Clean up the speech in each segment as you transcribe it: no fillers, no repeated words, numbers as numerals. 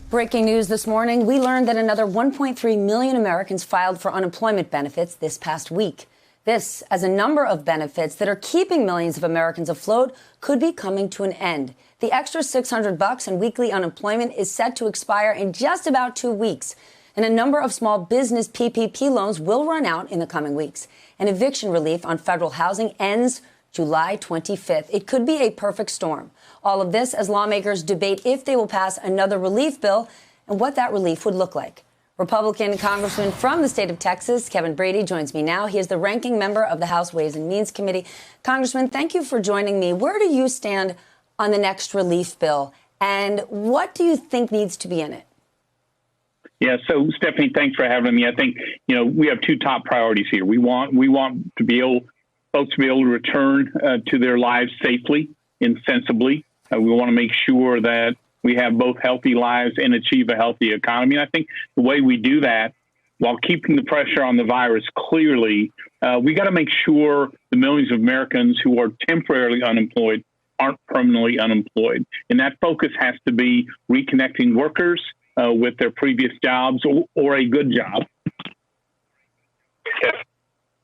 Breaking news this morning, we learned that another 1.3 million Americans filed for unemployment benefits this past week. This, as a number of benefits that are keeping millions of Americans afloat could be coming to an end. The extra $600 in weekly unemployment is set to expire in just about 2 weeks. And a number of small business PPP loans will run out in the coming weeks. And eviction relief on federal housing ends July 25th. It could be a perfect storm. All of this as lawmakers debate if they will pass another relief bill and what that relief would look like. Republican Congressman from the state of Texas, Kevin Brady, joins me now. He is the ranking member of the House Ways and Means Committee. Congressman, thank you for joining me. Where do you stand on the next relief bill, and what do you think needs to be in it? Yeah, so Stephanie, thanks for having me. I think, we have two top priorities here. We want to be folks to be able to return to their lives safely and sensibly. We want to make sure that we have both healthy lives and achieve a healthy economy. And I think the way we do that, while keeping the pressure on the virus clearly, we got to make sure the millions of Americans who are temporarily unemployed aren't permanently unemployed. And that focus has to be reconnecting workers with their previous jobs or a good job.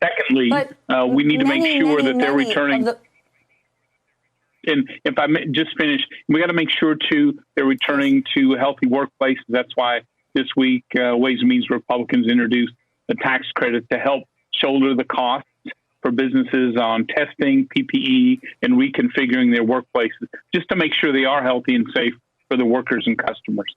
Secondly, we need to make sure that they're returning. And if I may just finish, we got to make sure, too, they're returning to healthy workplaces. That's why this week, Ways and Means Republicans introduced a tax credit to help shoulder the costs for businesses on testing, PPE, and reconfiguring their workplaces, just to make sure they are healthy and safe for the workers and customers.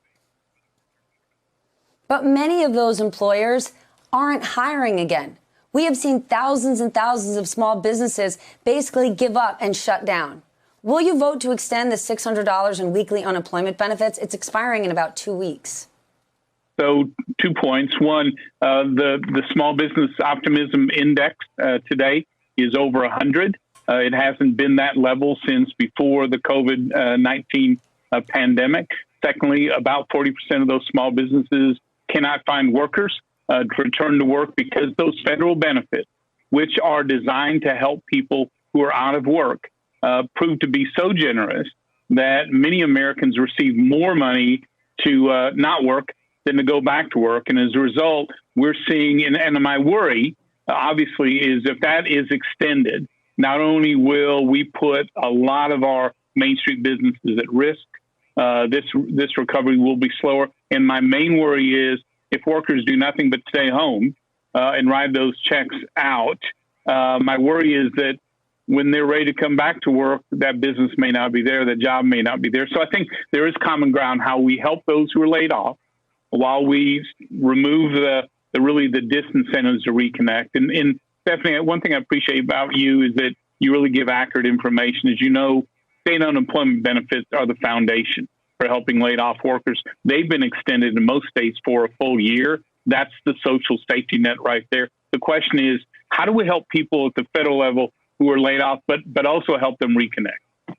But many of those employers aren't hiring again. We have seen thousands and thousands of small businesses basically give up and shut down. Will you vote to extend the $600 in weekly unemployment benefits? It's expiring in about 2 weeks. So 2 points. One, the Small Business Optimism Index today is over 100. It hasn't been that level since before the COVID-19 pandemic. Secondly, about 40% of those small businesses cannot find workers to return to work because those federal benefits, which are designed to help people who are out of work, proved to be so generous that many Americans receive more money to not work than to go back to work. And as a result, we're seeing, and my worry, obviously, is if that is extended, not only will we put a lot of our Main Street businesses at risk, this recovery will be slower. And my main worry is if workers do nothing but stay home and ride those checks out, my worry is that when they're ready to come back to work, that business may not be there, the job may not be there. So I think there is common ground how we help those who are laid off while we remove the disincentives to reconnect. And Stephanie, one thing I appreciate about you is that you really give accurate information. As you know, state unemployment benefits are the foundation for helping laid off workers. They've been extended in most states for a full year. That's the social safety net right there. The question is, how do we help people at the federal level who are laid off, but also help them reconnect?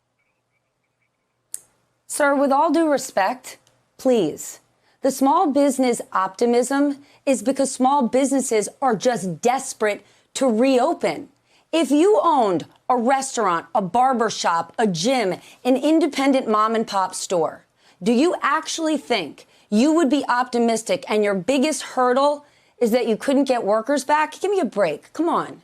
Sir, with all due respect, please. The small business optimism is because small businesses are just desperate to reopen. If you owned a restaurant, a barber shop, a gym, an independent mom and pop store, do you actually think you would be optimistic and your biggest hurdle is that you couldn't get workers back? Give me a break. Come on.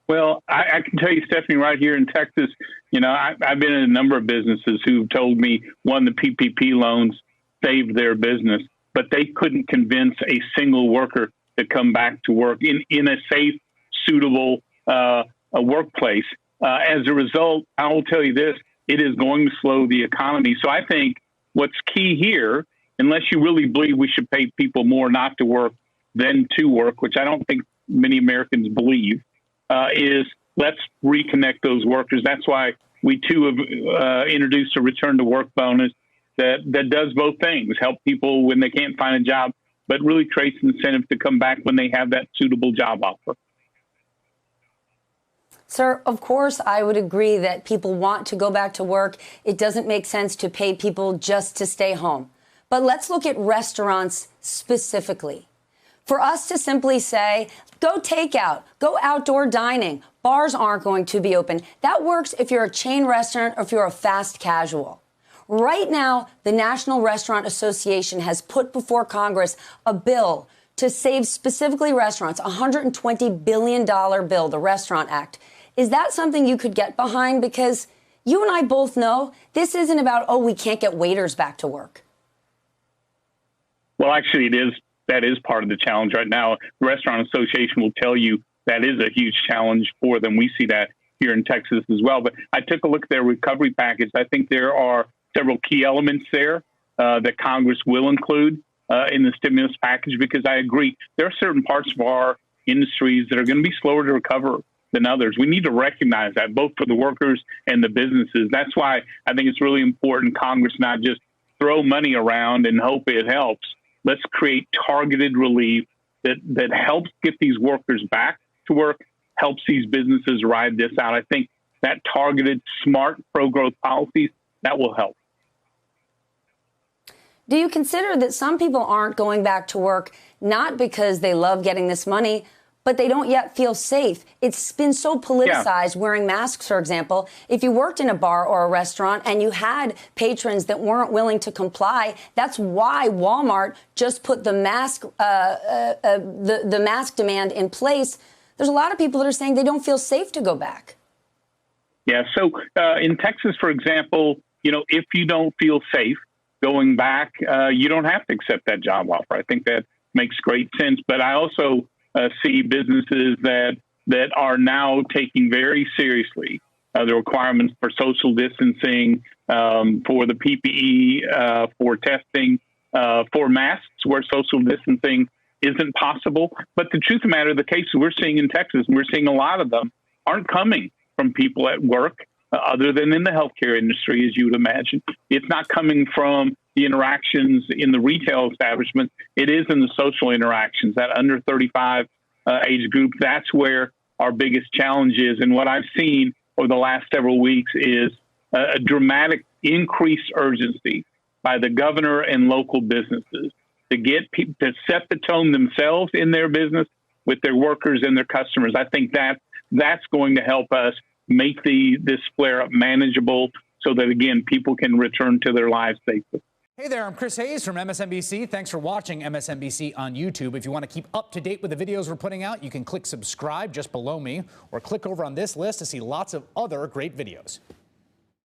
Well, I can tell you, Stephanie, right here in Texas, I've been in a number of businesses who've told me, one, the PPP loans saved their business, but they couldn't convince a single worker to come back to work in a safe, suitable workplace. As a result, I will tell you this, it is going to slow the economy. So I think what's key here, unless you really believe we should pay people more not to work than to work, which I don't think many Americans believe, is let's reconnect those workers. That's why we, too, have introduced a return to work bonus that does both things, help people when they can't find a job, but really creates incentive to come back when they have that suitable job offer. Sir, of course, I would agree that people want to go back to work. It doesn't make sense to pay people just to stay home. But let's look at restaurants specifically. For us to simply say, go takeout, go outdoor dining, bars aren't going to be open. That works if you're a chain restaurant or if you're a fast casual. Right now, the National Restaurant Association has put before Congress a bill to save specifically restaurants, a $120 billion bill, the Restaurant Act. Is that something you could get behind? Because you and I both know this isn't about, oh, we can't get waiters back to work. Well, actually, it is. That is part of the challenge right now. The Restaurant Association will tell you that is a huge challenge for them. We see that here in Texas as well. But I took a look at their recovery package. I think there are several key elements there that Congress will include in the stimulus package, because I agree there are certain parts of our industries that are going to be slower to recover than others. We need to recognize that, both for the workers and the businesses. That's why I think it's really important Congress not just throw money around and hope it helps. Let's create targeted relief that helps get these workers back to work, helps these businesses ride this out. I think that targeted, smart pro-growth policies, that will help. Do you consider that some people aren't going back to work not because they love getting this money, but they don't yet feel safe? It's been so politicized, wearing masks, for example. If you worked in a bar or a restaurant and you had patrons that weren't willing to comply, that's why Walmart just put the mask the mask demand in place. There's a lot of people that are saying they don't feel safe to go back. Yeah. So in Texas, for example, if you don't feel safe going back, you don't have to accept that job offer. I think that makes great sense. But I also see businesses that are now taking very seriously the requirements for social distancing, for the PPE, for testing, for masks where social distancing isn't possible. But the truth of the matter, the cases we're seeing in Texas, and we're seeing a lot of them, aren't coming from people at work, other than in the healthcare industry, as you would imagine. It's not coming from the interactions in the retail establishment. It is in the social interactions, that under 35 age group. That's where our biggest challenge is. And what I've seen over the last several weeks is a dramatic increased urgency by the governor and local businesses to get people to set the tone themselves in their business with their workers and their customers. I think that's going to help us make this flare-up manageable so that, again, people can return to their lives safely. Hey there, I'm Chris Hayes from MSNBC. Thanks for watching MSNBC on YouTube. If you want to keep up to date with the videos we're putting out, you can click subscribe just below me or click over on this list to see lots of other great videos.